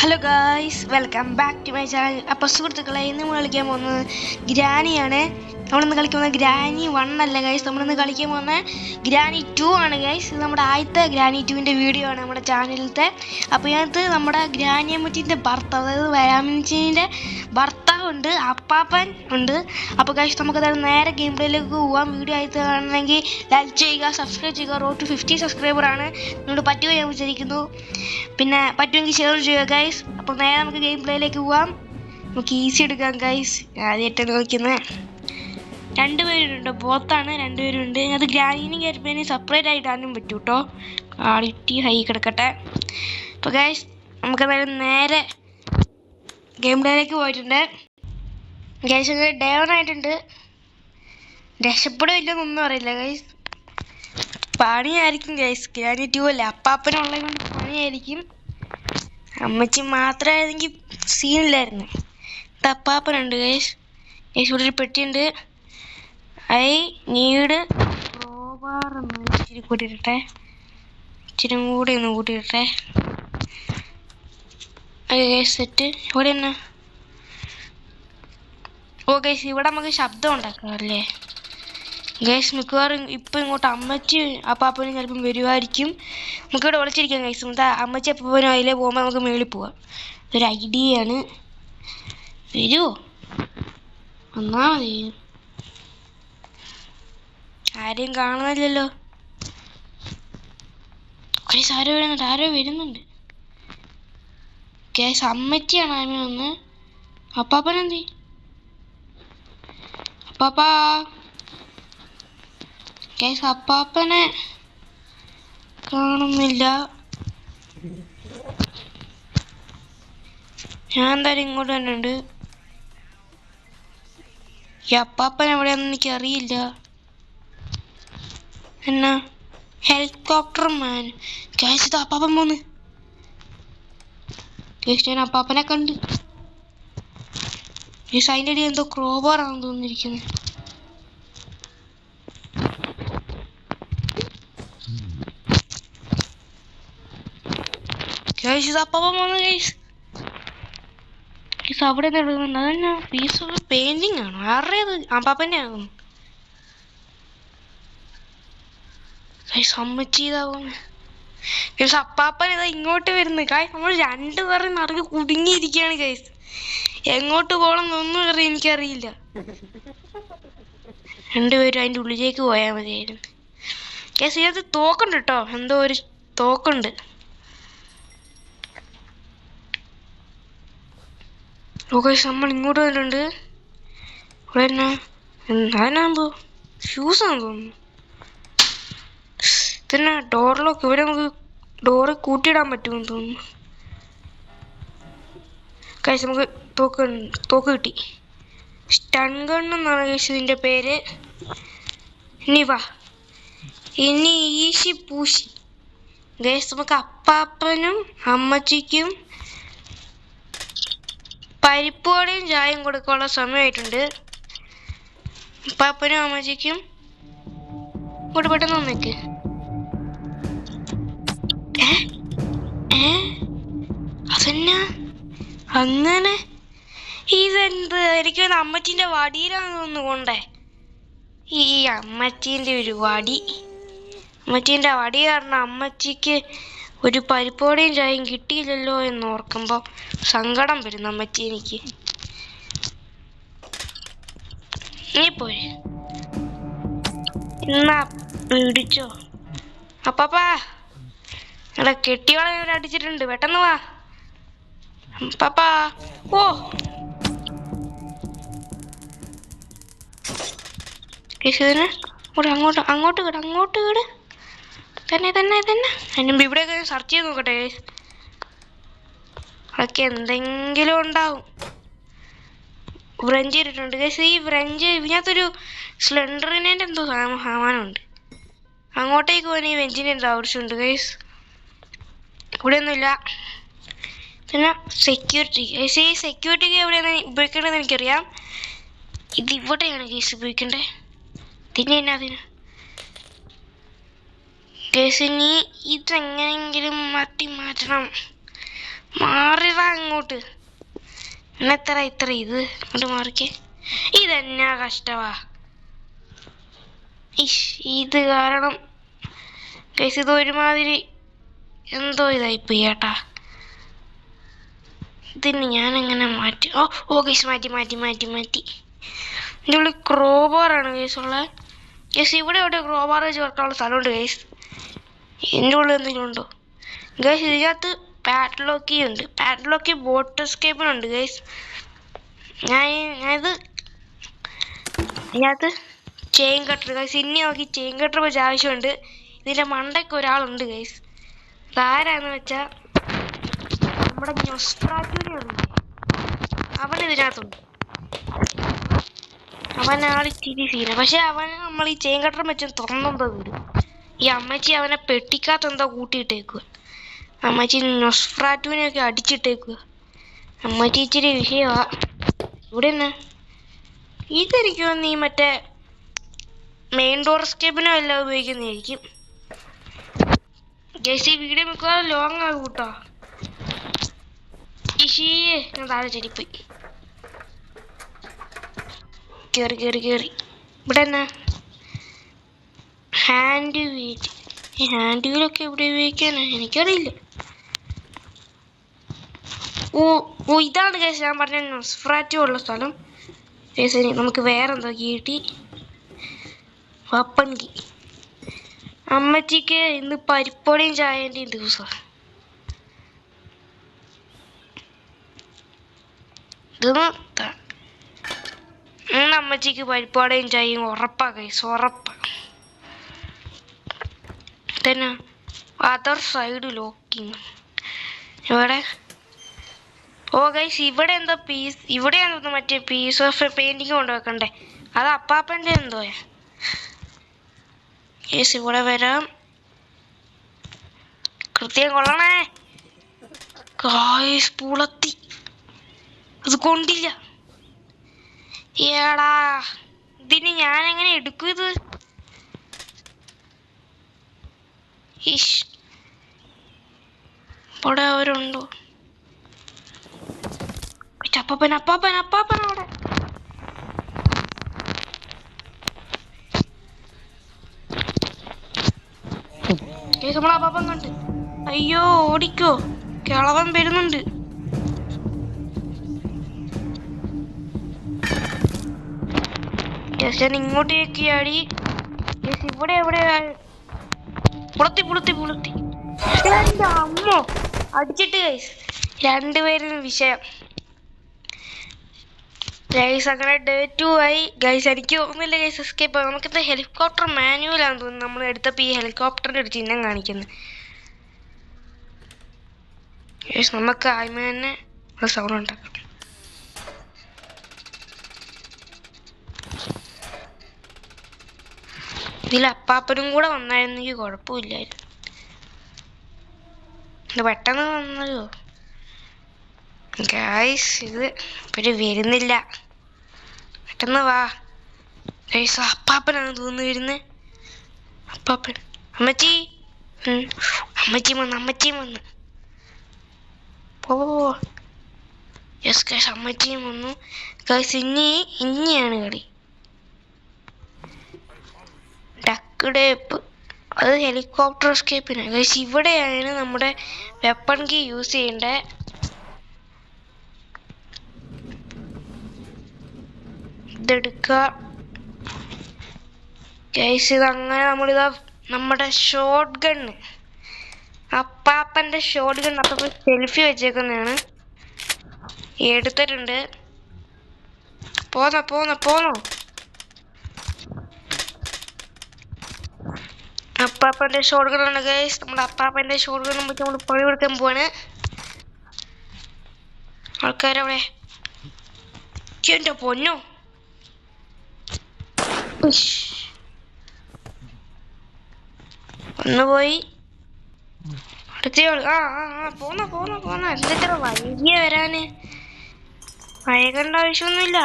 Hello guys, welcome back to my channel. അപ്പോൾ സുഹൃത്തുക്കളെ, ഇന്ന് നമ്മൾ കളിക്കാൻ പോകുന്നത് ഗ്രാനിയാണ്. നമ്മളിന്ന് കളിക്കുന്നത് ഗ്രാനി 1 അല്ല ഗൈസ്, നമ്മളിന്ന് കളിക്കാൻ പോകുന്നത് ഗ്രാനി 2 ആണ് ഗൈസ്. ഇത് നമ്മുടെ ആദ്യത്തെ ഗ്രാനി 2-ൻ്റെ വീഡിയോ ആണ് നമ്മുടെ ചാനലിലത്തെ. അപ്പോൾ ഇതിനകത്ത് നമ്മുടെ ഗ്രാനി അമ്മച്ചീൻ്റെ ഭർത്താവ്, അതായത് വരാമിച്ചിൻ്റെ ഭർത്താവുണ്ട്, അപ്പാപ്പൻ ഉണ്ട്. അപ്പോൾ ഗൈസ്, നമുക്കത് നേരെ ഗെയിം പ്ലേയിലേക്ക് പോകാം. വീഡിയോ ആയിട്ട് കാണണമെങ്കിൽ ലൈക്ക് ചെയ്യുക, സബ്സ്ക്രൈബ് ചെയ്യുക. റോഡ് ടു 50 സബ്സ്ക്രൈബറാണ്. നിങ്ങൾ പറ്റുമോ ഞാൻ വിചാരിക്കുന്നു. പിന്നെ പറ്റുമെങ്കിൽ ഷെയർ ചെയ്യുക ഗൈസ്. അപ്പോൾ നേരെ നമുക്ക് ഗെയിം പ്ലേയിലേക്ക് പോവാം. നമുക്ക് ഈസി എടുക്കാം ഗൈസ്. ആദ്യമായിട്ടാണ് കളിക്കുന്നത്. രണ്ടുപേരുണ്ട്, ബോത്താണ്, രണ്ടുപേരുണ്ട്. അത് ഗ്രാനിനും ഗ്യാരപ്പേനും സെപ്പറേറ്റ് ആയിട്ടാനും പറ്റും കേട്ടോ. ക്വാളിറ്റി ഹൈ കിടക്കട്ടെ. അപ്പോൾ ഗൈസ്, നമുക്ക് നേരെ ഗെയിം പ്ലേയിലേക്ക് പോയിട്ടുണ്ട് ഗൈസ്. ഡേ ഓൺ ആയിട്ടുണ്ട്. രക്ഷപ്പെടുമില്ലെന്നൊന്നും അറിയില്ല ഗൈസ്. പണിയായിരിക്കും ഗൈസ്. ഗ്രാനി 2 അല്ലേ, അപ്പാപ്പനുള്ളത് കൊണ്ട് പണിയായിരിക്കും. അമ്മച്ചി മാത്രമായിരുന്നെങ്കിൽ സീനില്ലായിരുന്നു. അപ്പാപ്പനുണ്ട് ഗൈസ്. ഗൈസ്, ഇവിടെ ഒരു പെട്ടിയുണ്ട്. ഐ നീഡ് ക്രോബാർ എന്ന് ഇച്ചിരി കൂട്ടിയിട്ടെ, ഇച്ചിരി കൂടി ഒന്ന് കൂട്ടിയിട്ടെ. Guys set. ഇവിടെ തന്നെ. ഓ ഗൈസ്, ഇവിടെ നമുക്ക് ശബ്ദം ഉണ്ടാക്കാം അല്ലേ ഗൈസ്. മിക്കവാറും ഇപ്പം ഇങ്ങോട്ട് അമ്മച്ചി അപ്പാപ്പനും ചിലപ്പം വരുമായിരിക്കും. നമുക്കിവിടെ ഒളിച്ചിരിക്കാം ഗൈസ്. എന്നിട്ട് അമ്മച്ചി അപ്പാപ്പനും അതിലേ പോകുമ്പോൾ നമുക്ക് മേളിൽ പോവാം. ഇതൊരു ഐഡിയയാണ്. വരുമോ? വന്നാ മതി. ആരെയും കാണുന്നില്ലല്ലോ ഗൈസ്. ആരോ വരുന്നുണ്ട് ഗൈസ്. അമ്മച്ചിയാണ് ആമ വന്ന്. അപ്പാപ്പനെന്തി? അപ്പാപ്പാ ഗൈസ്, അപ്പാപ്പനെ കാണുന്നില്ല. ഞാൻ എന്തായാലും ഇങ്ങോട്ട് തന്നെ ഉണ്ട്. ഈ അപ്പാപ്പൻ എവിടെയാണെന്ന് എനിക്കറിയില്ല. എന്നാ ഹെലികോപ്റ്റർ മാൻ ഗൈസ്. ഇത് അപ്പാപ്പൻ പോന്ന് ഗൈസ്. ഞാൻ അപ്പാപ്പനെ കണ്ട് ഗൈസ്. അതിൻ്റെ ഇടയിൽ എന്തോ ക്രോബാറാണെന്ന് തോന്നിയിരിക്കുന്നത്. ഗൈസ്, ഇത് അപ്പാപ്പൻ പോന്ന് ഗൈസ്. ഗൈസ്, അവിടെ നിന്ന് എടുക്കുന്നുണ്ട്. അതെന്നാ പീസ് ഓഫ് പെയിന്റിങ് ആണോ? ആരുടേത്? അപ്പാപ്പൻ്റെ ആകും ഗൈസ്. അമ്മച്ചി ഇതാ പോകുന്നത് ഗൈസ്. അപ്പാപ്പൻ ഇതാ ഇങ്ങോട്ട് വരുന്നു ഗൈസ്. നമ്മൾ രണ്ടുപേരും നിറഞ്ഞ് കുടുങ്ങിയിരിക്കുകയാണ് ഗൈസ്. എങ്ങോട്ട് പോകണമെന്നൊന്നും എനിക്കറിയില്ല. രണ്ടുപേരും അതിൻ്റെ ഉള്ളിലേക്ക് പോയാൽ മതിയായിരുന്നു ഗൈസ്. ഇതിനകത്ത് തോക്കുണ്ട് കേട്ടോ, എന്തോ ഒരു തോക്കുണ്ട്. ഗൈസ്, നമ്മൾ ഇങ്ങോട്ട് വന്നിട്ടുണ്ട്. ഇവിടെ തന്നെ അതിനാകുമ്പോ ഷൂസാന്ന് തോന്നുന്നു. പിന്നെ ഡോർ ലോക്ക്. ഇവിടെ നമുക്ക് ഡോറ് കൂട്ടിയിടാൻ പറ്റുമെന്ന് തോന്നുന്നു ഗൈസ്. നമുക്ക് തോക്ക് കിട്ടി. സ്റ്റൺ ഗൺ എന്നാണ് ഗൈസ് ഇതിൻ്റെ പേര്. ഇനി വാ, ഇനി ഈശി പൂശി ഗൈസ്. നമുക്ക് അപ്പാപ്പനും അമ്മച്ചിക്കും പരിപ്പോടെയും ചായയും കൊടുക്കാനുള്ള സമയമായിട്ടുണ്ട്. അപ്പാപ്പനും അമ്മച്ചിക്കും ഇങ്ങോട്ട് പെട്ടെന്ന് വന്നേക്ക്. അതെന്നാ അങ്ങനെ? ഇതെന്ത്? എനിക്ക് അമ്മച്ചീൻ്റെ വടിയിലാന്ന് തോന്നുന്നു കൊണ്ടേ. ഈ അമ്മച്ചീൻ്റെ ഒരു വടി, അമ്മച്ചീൻ്റെ വടി കാരണം അമ്മച്ചിക്ക് ഒരു പരിപ്പോടെയും ചായയും കിട്ടിയില്ലല്ലോ എന്ന് ഓർക്കുമ്പോൾ സങ്കടം വരുന്നു അമ്മച്ചി എനിക്ക്. നീ പോരെ എന്നാ പിടിച്ചോ. അപ്പാപ്പാ, ഇവിടെ കെട്ടിയോളെ അടിച്ചിട്ടുണ്ട്, പെട്ടെന്ന് വാ പാപ്പാ. ഓ കേശുവിന് അങ്ങോട്ട് അങ്ങോട്ട് കേട്, അങ്ങോട്ട് കേട് തന്നെ തന്നെ തന്നെ. അതിന് ഇവിടെയൊക്കെ സെർച്ച് ചെയ്ത് നോക്കട്ടെ. അതൊക്കെ എന്തെങ്കിലും ഉണ്ടാവും. ഫ്രഞ്ച് ഇട്ടിട്ടുണ്ട് കേസ്. ഈ ഫ്രഞ്ച് ഇതിനകത്തൊരു സ്ലെൻഡറിനെ എന്തോ സാമാനമുണ്ട്. അങ്ങോട്ടേക്ക് പോകാൻ ഈ വെഞ്ചിൻ്റെ എന്തോ ആവശ്യമുണ്ട് കേസ്. ഇവിടെ ഒന്നുമില്ല. പിന്നെ സെക്യൂരിറ്റി കേസ്. ഈ സെക്യൂരിറ്റിക്ക് എവിടെയാണ് ഉപയോഗിക്കേണ്ടതെന്ന് എനിക്കറിയാം. ഇത് ഇവിടെയാണ് കേസ് ഉപയോഗിക്കേണ്ടത്. പിന്നെ എന്നാ അതിന് കേസ്? ഇനി ഇതെങ്ങനെയെങ്കിലും മാറ്റണം. മാറിവാ അങ്ങോട്ട്. എന്നെത്ര ഇത്ര ഇത് അങ്ങോട്ട് മാറിക്കേ. ഇതെന്നാ കഷ്ടവാ. ഇത് കാരണം ഗൈസ് ഇത് ഒരുമാതിരി എന്തോ ഇതായിപ്പോയി ചേട്ടാ. ഇതിന് ഞാനെങ്ങനെ മാറ്റി? ഓ ഗൈസ് മാറ്റി. ഇതിൻ്റെ ഉള്ളിൽ ക്രോബാറാണ് ഗൈസ് ഉള്ളത്. ഗൈസ് ഇവിടെ ഇവിടെ ക്രോബാർ വെച്ച് വെക്കാനുള്ള സ്ഥലമുണ്ട് ഗൈസ്. ഇതിൻ്റെ ഉള്ളിൽ എന്തെങ്കിലും ഉണ്ടോ ഗൈസ്? ഇതിനകത്ത് പാഡ്ലോക്കി ഉണ്ട്. പാഡ്ലോക്കി ബോട്ട് എസ്കേപ്പിനുണ്ട് ഗൈസ്. ഞാനിത് ഇതിനകത്ത് ചെയിൻ കട്ടർ ഗൈസ്. ഇനി നോക്കി ചെയിൻ കട്ടർ വെച്ച് ആവശ്യമുണ്ട്. ഇതിൻ്റെ മണ്ടയ്ക്ക് ഒരാളുണ്ട് ഗൈസ്. ഇതാരാന്ന് വെച്ചാൽ നമ്മുടെ നൊസ്ട്രാറ്റൂരിയുണ്ട്. അവൻ ഇതിനകത്തുണ്ട്. അവനാളിച്ചിരി സീന. പക്ഷെ അവന് നമ്മൾ ഈ ചെയിൻ കട്ടർ വെച്ച് തുറന്നെന്തോ വീട്. ഈ അമ്മച്ചി അവനെ പെട്ടിക്കകത്തെന്തോ കൂട്ടിയിട്ടേക്കുക. അമ്മച്ചി നൊസ്ട്രാറ്റൂനെയൊക്കെ അടിച്ചിട്ടേക്കുക. അമ്മച്ചി ഇച്ചിരി വിഷയമാ. ഇവിടെ തന്നെ ഇതെനിക്ക് നീ മറ്റേ മെയിൻ ഡോർ എസ്കേപ്പിനോ എല്ലാം ഉപയോഗിക്കുന്നതായിരിക്കും. ജെസി വീഡിയോ മിക്കവാറും ലോങ് ആകും കേട്ടോ. ഞാൻ താഴെ ചെടിപ്പോയി. കേറി ഇവിടെ എന്നാ ഹാൻഡ് വീൽ. ഈ ഹാൻഡ് വീലൊക്കെ ഇവിടെ ഉപയോഗിക്കാനാ എനിക്കറിയില്ല. ഓ ഇതാണ് കേസ് ഞാൻ പറഞ്ഞ നൊസ്ഫ്രാറ്റു ഉള്ള സ്ഥലം. കേസ് നമുക്ക് വേറെന്തോ കിട്ടി. വപ്പൻകി. അമ്മച്ചിക്ക് ഇന്ന് പരിപ്പോടിയും ചായൻ്റെയും ദിവസമാണ്. ഇന്ന് അമ്മച്ചിക്ക് പരിപ്പോടയും ചായയും ഉറപ്പാ കൈസ്, ഉറപ്പാ തന്നെ. അതർ സൈഡ് ലോക്കിങ് ഇവിടെ. ഓ ഗൈസ് ഇവിടെ എന്തോ പീസ്, ഇവിടെയാണെന്ന് മറ്റേ പീസ് ഓഫ് പെയിന്റിങ് കൊണ്ടുവെക്കണ്ടേ. അത് അപ്പാപ്പൻ്റെ എന്തോയാ. ഗൈസ് ഇവിടെ വരാം. കൃത്യം കൊള്ളണേ ഗൈസ്. പുളത്തി അത് കൊണ്ടില്ല. ഏടാ ഇതിന് ഞാനെങ്ങനെ എടുക്കും ഇത്? ഇവിടെ അവരുണ്ടോ? അപ്പാപ്പൻ അവിടെ. നമ്മളെ അപ്പാപ്പൻ കണ്ട്. അയ്യോ ഓടിക്കോ, കിളവൻ വരുന്നുണ്ട്. ഞാൻ ഇങ്ങോട്ടേക്ക് ചാടി. ഇവിടെ എവിടെ പുളത്തി. എന്റെ അമ്മോ അടിച്ചിട്ട് ഗൈസ് രണ്ടുപേരും വിഷയം. ഗൈസ് അങ്ങനെ ഡേ 2 ആയി ഗൈസ്. എനിക്ക് തോന്നുന്നില്ല ഗൈസ് എസ്കേപ്പ് ആകും. നമുക്കിത് ഹെലികോപ്റ്റർ മാനുവലാണെന്ന് തോന്നുന്നു. നമ്മൾ എടുത്തപ്പോൾ ഈ ഹെലികോപ്റ്ററിൻ്റെ ഒരു ചിഹ്നം കാണിക്കുന്നത് ഗൈസ്. നമുക്ക് ആദ്യമേ തന്നെ ഒരു സൗണ്ട് ഉണ്ടാക്കാം. ഇതിൽ അപ്പാപ്പനും കൂടെ വന്നായിരുന്നെങ്കിൽ കുഴപ്പമില്ലായിരുന്നു. ഇത് പെട്ടെന്ന് വന്നല്ലോ ഗൈസ്. ഇത് ഇവര് വരുന്നില്ല. പെട്ടെന്ന് വാ ഗൈസ്. അപ്പാപ്പനാണ് തോന്നുന്നു വരുന്നത്. അപ്പാപ്പൻ. അമ്മച്ചിയും വന്നു. പോ. യെസ് ഗൈസ് അമ്മച്ചിയും വന്നു ഗൈസ്. ഇനിയാണ് കളി. ഡേപ്പ് അത് ഹെലികോപ്റ്റർ എസ്കേപ്പിന് ഗൈസ്. ഇവിടെയാണ് നമ്മുടെ വെപ്പൺ കീ യൂസ് ചെയ്യേണ്ടത്. ഇതെടുക്കുക ഗൈസ്. ഇതങ്ങനെ നമ്മളിതാ നമ്മുടെ ഷോട്ട് ഗണ്ണ്, അപ്പാപ്പൻ്റെ ഷോട്ട് ഗണ്ണ് അപ്പം സെൽഫി വെച്ചേക്കുന്നതാണ്. എടുത്തിട്ടുണ്ട്. പോന്നോ. അപ്പാപ്പൻ്റെ ഷോട്ട് ഗണ്ണാണ് ഗൈസ്. നമ്മുടെ അപ്പാപ്പൻ്റെ ഷോട്ട് ഗണ്ണും വെച്ച് നമ്മൾ പണി കൊടുക്കാൻ പോവാണ്. ആൾക്കാരവിടെ. എൻ്റെ പൊന്നോ ഒന്ന് പോയി. അടുത്തയാള്. പോന്ന എന്തിത്ര വൈകിയ വരാന്? വൈകേണ്ട ആവശ്യമൊന്നുമില്ല,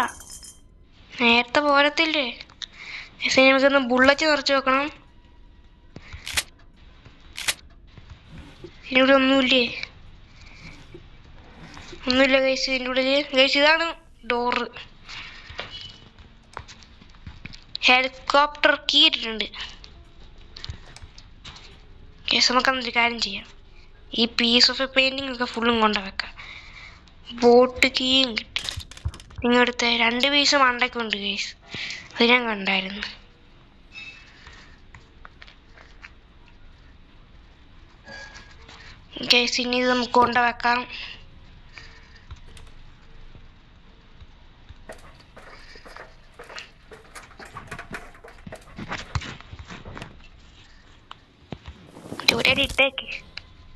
നേരത്തെ പോരത്തില്ലേ. നമുക്കൊന്ന് ബുള്ളറ്റ് നിറച്ച് വെക്കണം. ഇവിടെ ഒന്നുമില്ലേ? ഒന്നുമില്ല ഗൈസ് ഇതിൻ്റെ ഉള്ളിൽ. ഗൈസ് ഇതാണ് ഡോറ്. ഹെലികോപ്റ്റർ കീ ഇട്ടിട്ടുണ്ട്. ഗൈസ് നമുക്കന്നൊരു കാര്യം ചെയ്യാം. ഈ പീസ് ഓഫ് പെയിൻറ്റിംഗ് ഒക്കെ ഫുള്ളും കൊണ്ട വെക്കാം. ബോട്ട് കീയും കിട്ടി. നിങ്ങളടുത്ത് 2 പീസ് മണ്ടയ്ക്ക് ഉണ്ട് ഗൈസ്. അത് ഞാൻ കണ്ടായിരുന്നു. ഗൈസ് ഇനി ഇത് നമുക്ക് കൊണ്ട വെക്കാം. ഇട്ടേക്ക്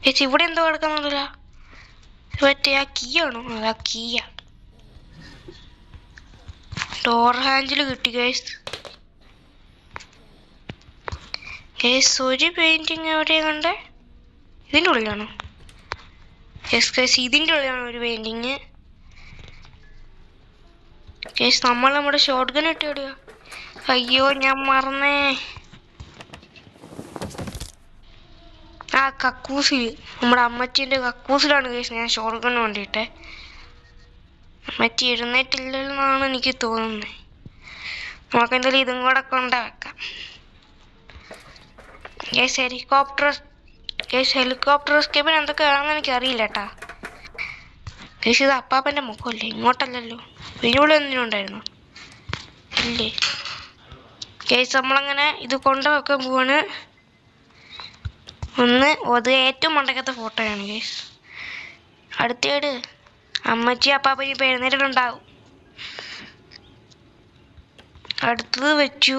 ചേച്ചി. ഇവിടെ എന്തോ കിടക്കുന്നില്ല. മറ്റേ ആ കീ ആണോ? അതാ കീയാ. ഡോർ ഹാൻഡിൽ കിട്ടി ഗൈസ്. ഗൈസ് ഒരു പെയിന്റിങ് എവിടെയാ കണ്ടേ? ഇതിൻ്റെ ഉള്ളിലാണോ? യെസ് ഗൈസ് ഇതിൻ്റെ ഉള്ളിലാണ് ഒരു പെയിന്റിങ്. ഗൈസ് നമ്മൾ നമ്മുടെ ഷോട്ട് ഗൺ ഇട്ട് എവിടെയാ? അയ്യോ ഞാൻ മറന്നേ. ആ കക്കൂസിൽ, നമ്മുടെ അമ്മച്ചീൻ്റെ കക്കൂസിലാണ് ഗൈസ് ഞാൻ ഷോട്ട് ഗൺ വേണ്ടിയിട്ടെ. അമ്മച്ചി എഴുന്നേറ്റില്ലെന്നാണ് എനിക്ക് തോന്നുന്നത്. നമുക്ക് എന്തായാലും ഇതും കൂടെ കൊണ്ട വെക്കാം. ഗൈസ് ഹെലികോപ്റ്റർ എസ്കേപ്പിന് എന്തൊക്കെയാണെന്ന് എനിക്കറിയില്ല കേട്ടാ. ഗൈസ് ഇത് അപ്പാപ്പൻ്റെ മുഖമല്ലേ, ഇങ്ങോട്ടല്ലല്ലോ. വെല്ലുവിളി എന്തിനും ഉണ്ടായിരുന്നു ഇല്ലേ? ഗൈസ് നമ്മളങ്ങനെ ഇത് കൊണ്ട വെക്കാൻ പോവാണ്. അത് ഏറ്റവും മണ്ടക്കത്തെ ഫോട്ടോയാണ് ഗൈസ്. അടുത്തേട് അമ്മച്ചി അപ്പാപ്പനി ഇപ്പം എഴുന്നേറ്റിട്ടുണ്ടാവും. അടുത്തത് വെച്ചു.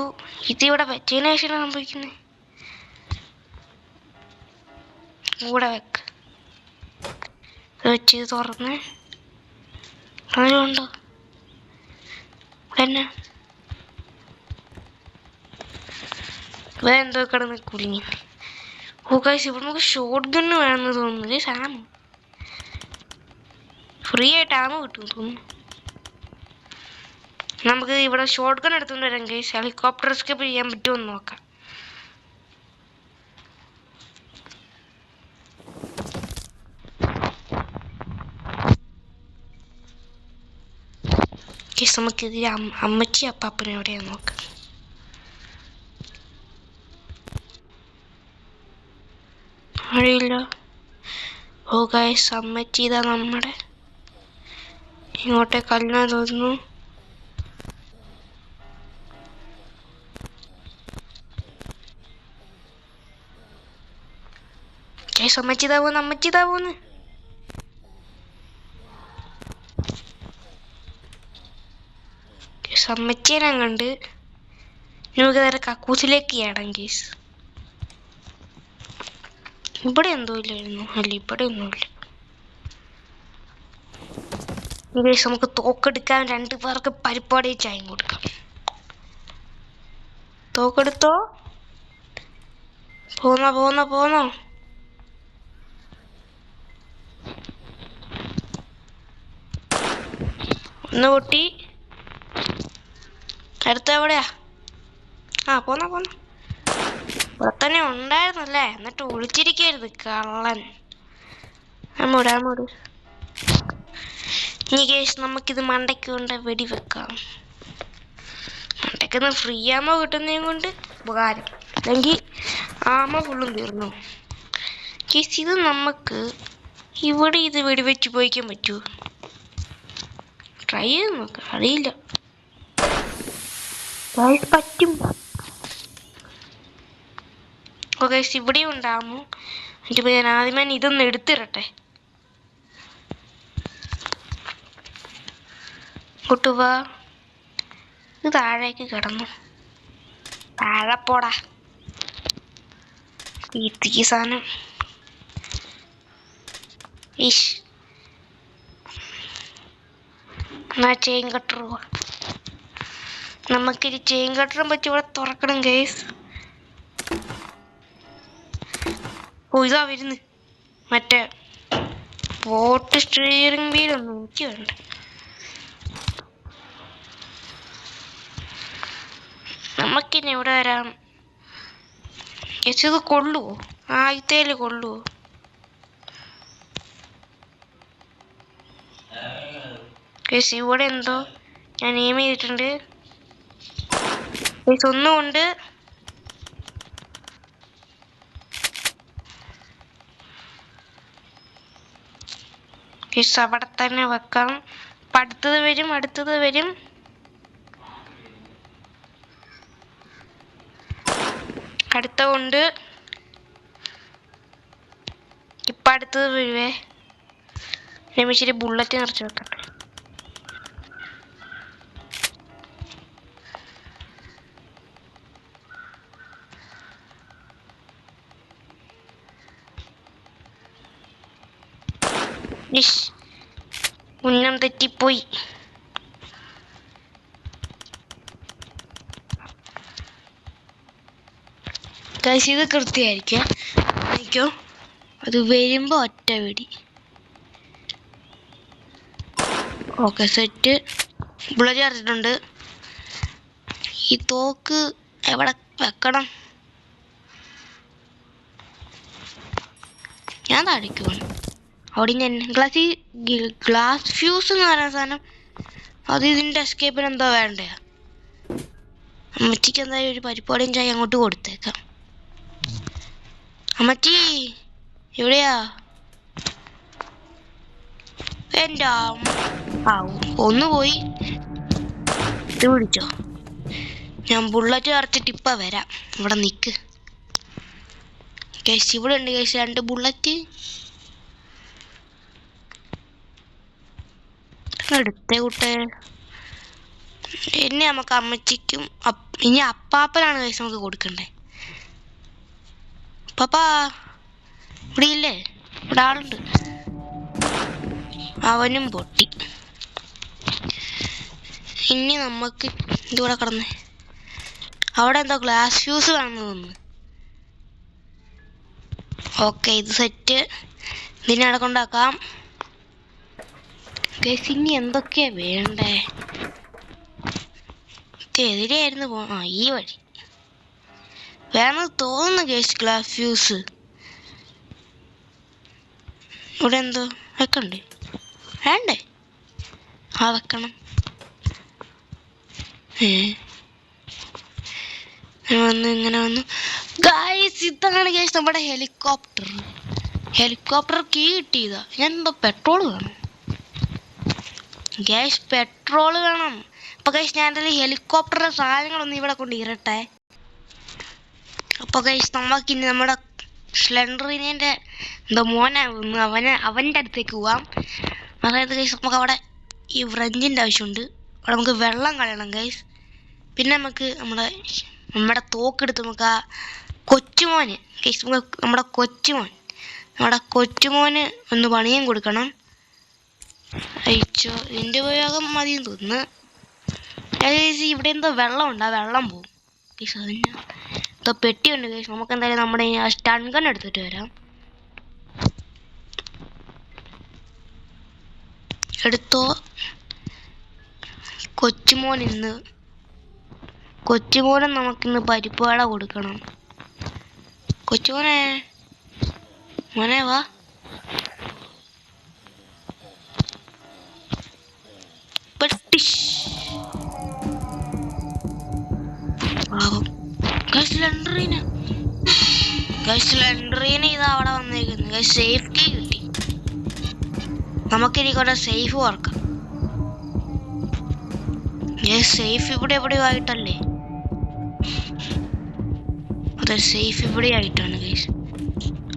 ഇതിവിടെ വെച്ചതിന് ശേഷം സംഭവിക്കുന്നത്. കൂടെ വെക്ക്. വെച്ച് തുറന്ന് അതിലുണ്ടോ? പിന്നെ വേറെന്തോ കിടന്ന് കുലുങ്ങി. ഓ ഗൈസ് ഇവിടെ നമുക്ക് ഷോട്ട് ഗണ്ണ് വേണമെന്ന് തോന്നുന്നു. സാമ് ഫ്രീ ആയിട്ട് ആമ കിട്ടും തോന്നുന്നു. നമുക്ക് ഇവിടെ ഷോട്ട് ഗൺ എടുത്തുകൊണ്ട് വരാം ഗൈസ്. ഹെലികോപ്റ്റർ എസ്കേപ്പ് ചെയ്യാൻ പറ്റുമോ എന്ന് നോക്കാം. ഗൈസ് നമുക്കിത് അമ്മച്ചി അപ്പാപ്പനെ എവിടെയാന്ന് നോക്കാം. അറിയില്ല. ഓ ഗൈസ് അമ്മച്ചി ഇതാ നമ്മുടെ ഇങ്ങോട്ടേക്ക് അല്ല തോന്നുന്നു. ഗൈസ് അമ്മച്ചി ഇതാ പോന്ന്. അമ്മച്ചിയെ ഞാൻ കണ്ട്. നമുക്ക് നേരെ കക്കൂസിലേക്ക് ചെയ്യണം ഗൈസ്. ഇവിടെ എന്തോ ഇല്ലായിരുന്നു. അല്ല ഇവിടെ ഒന്നുമില്ല ഗൈസ്. നമുക്ക് തോക്കെടുക്കാൻ 2 പേർക്ക് പരിപ്പാടി ചായം കൊടുക്കാം. തോക്കെടുത്തോ? പോന്നോ. ഒന്ന് പൊട്ടി. അടുത്ത എവിടെയാ? ആ പോന്നോ. ഇവിടെ തന്നെ ഉണ്ടായിരുന്നല്ലേ. എന്നിട്ട് ഒളിച്ചിരിക്കരുത് കള്ളൻ. അമ്മോട് ഇനി കേസ് നമുക്കിത് മണ്ടയ്ക്ക് കൊണ്ട് വെടിവെക്കാം. മണ്ടയ്ക്കൊന്ന് ഫ്രീ ആമോ കിട്ടുന്നതും കൊണ്ട് ഉപകാരം. അല്ലെങ്കിൽ ആമ ഫുള്ളും തീർന്നു. കേസ് ഇത് നമുക്ക് ഇവിടെ ഇത് വെടിവെച്ച് പോയിക്കാൻ പറ്റുമോ? ട്രൈ ചെയ്ത് നോക്കാം. അറിയില്ല. പറ്റും. ഓക്കെ ഇവിടെയും ഉണ്ടാമോ? എന്നിട്ട് ഞാൻ ആദ്യമേ ഇതൊന്ന് എടുത്തിരട്ടെ. കൂട്ടുവാ. ഇത് താഴേക്ക് കിടന്നു. താഴെ പോടാ ഈ സാധനം. എന്നാ ചെയിൻ കട്ടർ പോവാ. നമുക്കിത് ചെയിൻ കട്ടറും പറ്റി ഇവിടെ തുറക്കണം ഗൈസ്. ഓ ഇതാ വരുന്നു. മറ്റേ ബോട്ട് സ്റ്റിയറിംഗ് വീലൊന്നും എനിക്ക് വേണ്ട. നമുക്കിനി ഇവിടെ വരാം. ഇത് കൊള്ളുവോ? ആദ്യത്തേല് കൊള്ളുവോ? ഗൈസ് ഇവിടെ എന്തോ ഞാൻ എയിം ചെയ്തിട്ടുണ്ട്. ഗൈസ് ഒന്നുകൊണ്ട് ഗൈസ് അവിടെ തന്നെ വെക്കാം. അടുത്തത് വരും. അടുത്തുണ്ട്. ഇപ്പം അടുത്തത് വരുവേ. രമേശിരി ബുള്ളറ്റ് നിറച്ച് വെക്കട്ടെ. ഉന്നം തെറ്റിപ്പോയി. ഗൈസ് ഇത് കൃത്യമായിരിക്കും. അത് വരുമ്പോ ഒറ്റ വെടി. Okay set. ബുള്ളറ്റ് ചേർത്തിട്ടുണ്ട്. ഈ തോക്ക് എവിടെ വെക്കണം? ഞാൻ താഴേക്ക് പോകണം. അവിടെ ഗ്ലാസ് ഫ്യൂസ് എന്ന് പറയുന്ന സാധനം അത് ഇതിൻ്റെ എസ്കേപ്പിന് എന്തോ വേണ്ടേ? അമ്മച്ചിക്ക് എന്തായാലും ഒരു പരിപാടിയും ചായ അങ്ങോട്ട് കൊടുത്തേക്കാം. അമ്മച്ചി എവിടെയാ? എൻ്റെ ഒന്ന് പോയി. ഇത് പിടിച്ചോ. ഞാൻ ബുള്ളറ്റ് നിറച്ചിട്ട് ഇപ്പം വരാം. ഇവിടെ നിൽക്ക്. കേസ് ഇവിടെ ഉണ്ട്. കേസ് 2 ബുള്ളറ്റ് എടുത്തേ കൂട്ടേ. എന്നെ നമുക്ക് അമ്മച്ചിക്കും ഇനി അപ്പാപ്പനാണ് കേസ് നമുക്ക് കൊടുക്കണ്ടേ. അപ്പാപ്പാ ഇവിടെ ഇല്ലേ? ഇവിടെ ആളുണ്ട്. അവനും പൊട്ടി. ഇനി നമുക്ക് ഇതിവിടെ കിടന്നേ. അവിടെ എന്തോ ഗ്ലാസ് ഫ്യൂസ് കാണുന്നു തോന്നുന്നു. ഓക്കെ ഇത് സെറ്റ്. ഇതിനെ അവിടെ കൊണ്ടാക്കാം. ഗൈസ് ഇനി എന്തൊക്കെയാ വേണ്ടേ? എതിരെയായിരുന്നു ഈ വഴി വേണമെന്ന് തോന്നുന്നു. ഗൈസ് ഗ്ലാസ് ഫ്യൂസ് ഇവിടെ എന്തോ വെക്കണ്ടേ? വേണ്ടേ? വെക്കണം. ഇങ്ങനെ വന്നു. ഗൈസ് ഇതാണ് ഗൈസ് നമ്മുടെ ഹെലികോപ്റ്റർ കീ കിട്ടിയതാ. ഞാൻ എന്തോ പെട്രോൾ വേണം ഗൈസ്. പെട്രോൾ വേണം. അപ്പൊ ഗൈസ് ഞാൻ എന്തായാലും ഹെലികോപ്റ്ററിന്റെ സാധനങ്ങളൊന്നും ഇവിടെ കൊണ്ട് ഇരട്ടെ. അപ്പൊ ഗൈസ് നമുക്കിനി നമ്മുടെ സ്ലെൻഡറിനെ എന്തോ മോനെ അവൻ്റെ അടുത്തേക്ക് പോവാം. അതായത് ഗൈസ് നമുക്ക് അവിടെ ഈ വ്രഞ്ചിൻ്റെ ആവശ്യമുണ്ട്. അവിടെ നമുക്ക് വെള്ളം കളയണം ഗൈസ്. പിന്നെ നമുക്ക് നമ്മുടെ തോക്കെടുത്ത് നമുക്ക് ആ കൊച്ചുമോന് ഗൈസ് നമ്മുടെ കൊച്ചുമോന് ഒന്ന് പണിയും കൊടുക്കണം. അയച്ചോ ഇതിൻ്റെ ഉപയോഗം മതിയെന്ന് തോന്നുന്നു. ഇവിടെ എന്തോ വെള്ളമുണ്ട്. ആ വെള്ളം പോവും ഗൈസ്. അതിന് എന്തോ പെട്ടിയുണ്ട് ഗൈസ്. നമുക്ക് എന്തായാലും നമ്മുടെ സ്റ്റൺ ഗൺ എടുത്തിട്ട് വരാം. എടുത്തോ കൊച്ചുമോന് നമുക്കിന്ന് പരിപ്പാട കൊടുക്കണം. മോനെ വാ. സ്ലെൻഡറിന് ഇതാ അവിടെ വന്നേക്കുന്നത്. സേഫ് കീ കിട്ടി. നമുക്കിനി കൂടെ സേഫ് ഓർക്കാം. സേഫ് ഇവിടെ എവിടെയോ ആയിട്ടല്ലേ? അതെ സേഫ് ഇവിടെ ആയിട്ടാണ് ഗൈസ്.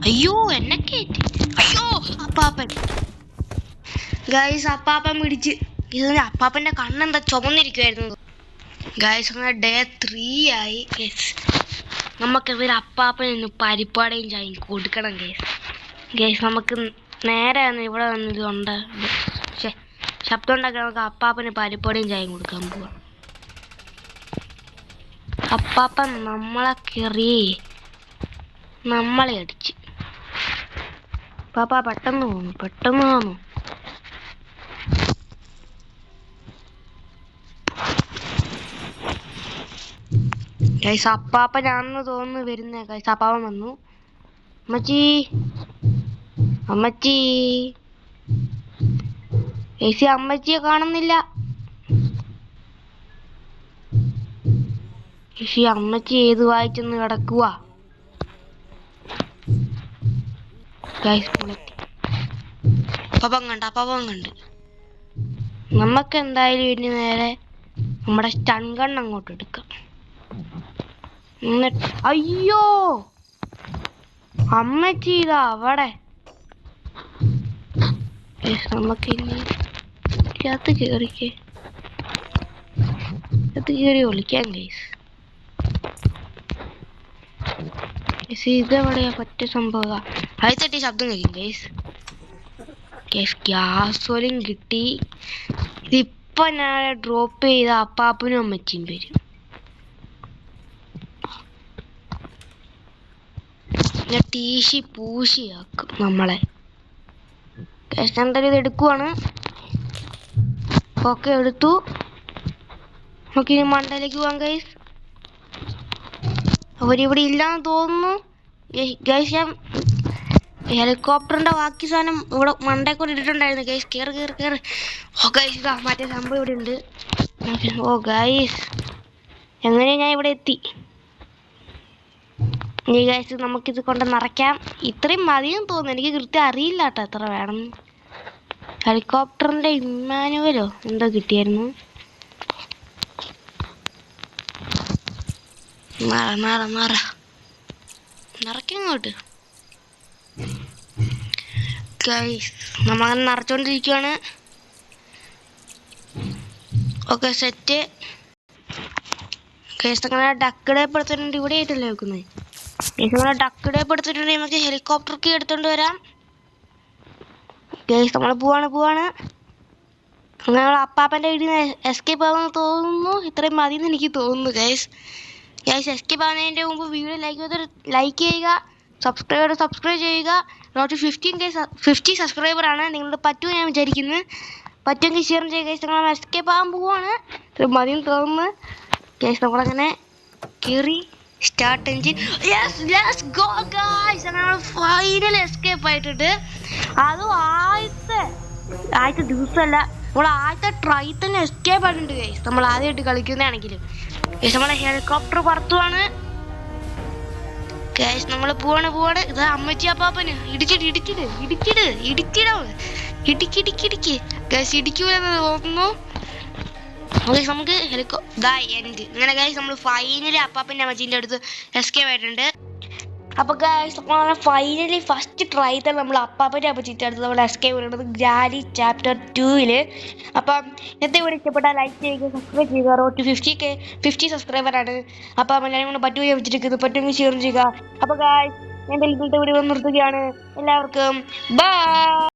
അയ്യോ എന്നെ കേറ്റി. അയ്യോ അപ്പാപ്പൻ ഗൈസ്. അപ്പാപ്പൻ പിടിച്ച്. അപ്പാപ്പന്റെ കണ്ണെന്താ ചുമന്നിരിക്കുവായിരുന്നു ഗൈസ്. അങ്ങനെ ഡേ 3 ആയി ഗൈസ്. നമുക്കിവർ അപ്പാപ്പന് പരിപ്പാടയും ചായയും കൊടുക്കണം ഗൈസ്. നമുക്ക് നേരെ ഇവിടെ വന്നിതുണ്ട് ശബ്ദം ഉണ്ടാക്കി നമുക്ക് അപ്പാപ്പന് പരിപ്പാടയും ചായയും കൊടുക്കാൻ പോവാം. അപ്പാപ്പൻ നമ്മളെ അടിച്ച്. പാപ്പ പെട്ടെന്ന് പോന്നു. ഗൈസ് അപ്പാപ്പനാണെന്ന് തോന്നുന്നു വരുന്നേ ഗൈസ്. അപ്പാപ്പൻ വന്നു. അമ്മച്ചി ഗൈസ് അമ്മച്ചിയെ കാണുന്നില്ല. ഗൈസ് അമ്മച്ചി ഏത് വായിച്ചെന്ന് കിടക്കുക. ഗൈസ് അപ്പം കണ്ട് നമുക്ക് എന്തായാലും ഇനി നേരെ നമ്മുടെ സ്റ്റൺ ഗൺ അങ്ങോട്ട് എടുക്കാം. എന്നിട്ട് അയ്യോ അമ്മച്ചി ഇതാ അവിടെ. നമുക്ക് ഇനി അകത്ത് കയറി ഒളിക്കാം ഗൈസ്. ഇതെവിടെയാ പറ്റിയ സംഭവം? ആദ്യത്തെ ശബ്ദം കഴിക്കും ഗൈസ്. ഗ്യാസോലും കിട്ടി. ഇതിപ്പൊ ഞാൻ ഡ്രോപ്പ് ചെയ്ത അപ്പാപ്പനും അമ്മച്ചിയും വരും. ഞാൻ തീശി പൂശിയാക്കും നമ്മളെ. ഇത് എടുക്കുവാണ്. ഓക്കെ എടുത്തു. നമുക്കിനി മണ്ടയിലേക്ക് പോവാം ഗൈസ്. അവരിവിടെ ഇല്ലാന്ന് തോന്നുന്നു ഗൈസ്. ഞാൻ ഹെലികോപ്റ്ററിന്റെ ബാക്കി സാധനം ഇവിടെ മണ്ടേക്കൊണ്ട് ഇട്ടിട്ടുണ്ടായിരുന്നു ഗൈസ്. കേറ്. ഓ ഗൈസ് ഇതാ മറ്റേ സംഭവം ഇവിടെ ഉണ്ട്. ഓ ഗൈസ് എങ്ങനെയാ ഞാൻ ഇവിടെ എത്തി. ഇനി ഗൈസ് നമുക്കിത് കൊണ്ട് നിറയ്ക്കാം. ഇത്രയും മതിയെന്ന് തോന്നുന്നു. എനിക്ക് കൃത്യം അറിയില്ല കേട്ടോ എത്ര വേണം. ഹെലികോപ്റ്ററിന്റെ ഇമ്മാനുവലോ എന്തോ കിട്ടിയായിരുന്നു. നിറയ്ക്കങ്ങോട്ട് ഗൈസ്. നമ്മളങ്ങനെ നിറച്ചോണ്ടിരിക്കുവാണ്. Okay set guys. അങ്ങനെ ഡക്കിടേപ്പ് എടുത്തിട്ടുണ്ട്. ഇവിടെ ആയിട്ടല്ലേ വെക്കുന്നത് ഗൈസ്. അങ്ങനെ ഡക്കിടേപ്പ് എടുത്തിട്ടുണ്ടെങ്കിൽ നമുക്ക് ഹെലികോപ്റ്റർക്ക് എടുത്തോണ്ട് വരാം ഗൈസ്. നമ്മൾ പോവാണ്. അങ്ങനെ അപ്പാപ്പൻ്റെ വീട്ടിൽ നിന്ന് എസ്കേപ്പ് ആവുമെന്ന് തോന്നുന്നു. ഇത്രയും മതിയെന്ന് എനിക്ക് തോന്നുന്നു ഗൈസ്. എസ്കേപ്പ് ആവുന്നതിൻ്റെ മുമ്പ് വീഡിയോ ലൈക്ക് ചെയ്യുക, സബ്സ്ക്രൈബ് ചെയ്യുക. നോട്ട് 50 സബ്സ്ക്രൈബറാണ്. നിങ്ങളുടെ പറ്റുമെന്ന് ഞാൻ വിചാരിക്കുന്നു. പറ്റുമെങ്കിൽ ഷെയർ ചെയ്യുക ഗൈസ്. നമ്മൾ എസ്കേപ്പ് ആകാൻ പോവാണ്. ഇത്രയും മതിയെന്ന് തോന്നുന്നു ഗൈസ്. നമ്മളങ്ങനെ കയറി start engine. Let's go guys. നമ്മൾ ഫൈനൽ എസ്കേപ്പ് ആയിട്ടുണ്ട്. അതും ആദ്യത്തെ ദിവസമല്ല, നമ്മൾ ആദ്യത്തെ ട്രൈ തന്നെ എസ്കേപ്പ് ആയിട്ടുണ്ട് ഗൈസ്. നമ്മൾ ആദ്യമായിട്ട് കളിക്കുന്നതാണെങ്കിലും ഗൈസ്. നമ്മളെ ഹെലികോപ്റ്റർ പറത്തുവാണ് ഗൈസ്. നമ്മൾ പോവാണ്. ഇതാ അമ്മച്ചി അപ്പാപ്പന് ഇടിച്ചിട് ഗൈസ്. ഇടിക്കൂലെന്ന് തോന്നുന്നു. നമുക്ക് ഇങ്ങനെ ഗൈസ് നമ്മൾ ഫൈനലി അപ്പാപ്പൻ്റെ അമ്മച്ചീൻ്റെ അടുത്ത് എസ്കേപ്പ് ആയിട്ടുണ്ട്. അപ്പോൾ ഗൈസ് നമ്മൾ ഫൈനലി ഫസ്റ്റ് ട്രൈ തന്നെ നമ്മൾ അപ്പാപ്പൻ്റെ അമ്മച്ചീൻ്റെ അടുത്ത് നമ്മൾ എസ്കേപ്പ് ചെയ്യുന്നത് ഗ്രാനി ചാപ്റ്റർ 2. അപ്പം ഇന്നത്തെ വീഡിയോ ഇഷ്ടപ്പെട്ടാൽ ലൈക്ക് ചെയ്യുക, സബ്സ്ക്രൈബ് ചെയ്യുക. റോഡ് 50 സബ്സ്ക്രൈബറാണ്. അപ്പം എല്ലാവരും കൊണ്ട് പറ്റുമെന്ന് വെച്ചിരിക്കുന്നു. പറ്റുമെങ്കിൽ ഷെയർ ചെയ്യുക. അപ്പോൾ ഗൈസ് എൻ്റെ ഇന്നത്തെ വീഡിയോ നിർത്തുകയാണ്. എല്ലാവർക്കും ബൈ.